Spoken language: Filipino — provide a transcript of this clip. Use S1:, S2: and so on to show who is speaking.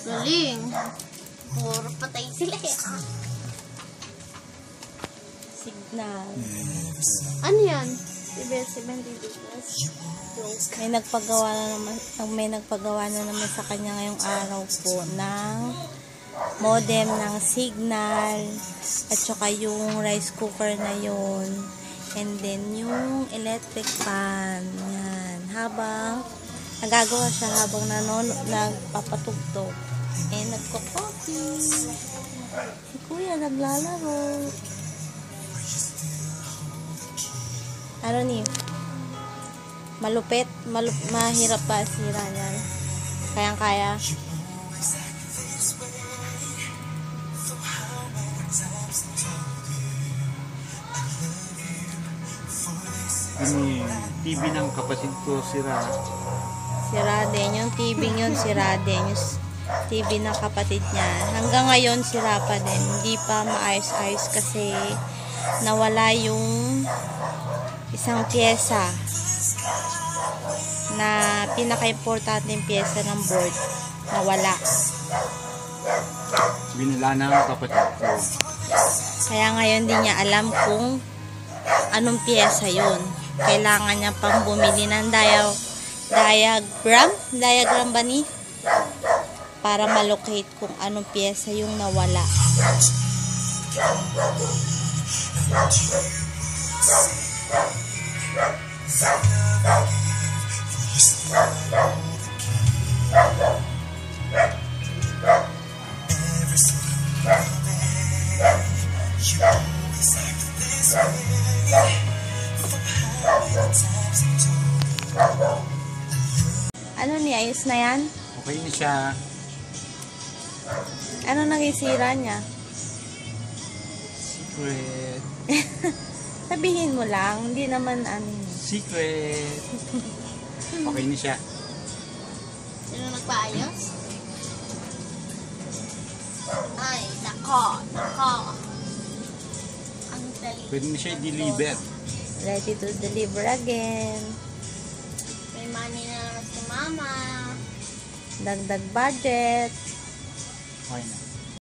S1: Galing. Puro patay sila eh.
S2: Signal.
S1: Ano yan?
S2: May nagpagawa na naman sa kanya ngayong araw po ng modem ng Signal at saka yung rice cooker na yun, and then yung electric fan. Yan. Habang nagagawa siya, habang nagpapatugtog, nagko-coffee. Si Kuya naglalaro. Ano ni? Malupit? Mahirap ba sira niyan? Kayang-kaya?
S3: Yung TV ng kapatid ko sira.
S2: Sira din. Yung TV yun, sira din. Yung TV ng kapatid niya. Hanggang ngayon, sira pa din. Hindi pa maayos-ayos kasi nawala yung isang pyesa na pinaka-importanteng pyesa ng board. Nawala.
S3: Binila ng kapatid ko.
S2: Kaya ngayon din niya alam kung anong pyesa yun. Kailangan niya pang bumili ng diagram ba ni? Para malocate kung anong pyesa yung nawala. Ano ni? Ayos na yan?
S3: Okay na siya.
S2: Ano naging sira niya?
S3: Secret.
S2: Sabihin mo lang, hindi naman ano.
S3: Secret. Okay na siya.
S1: Sino nagpaayos? Ay, nako. Ang dali.
S3: Pwede na siya i-deliver.
S2: Ready to deliver again.
S1: May money na naman si mama.
S2: Dagdag budget.
S3: Okay na.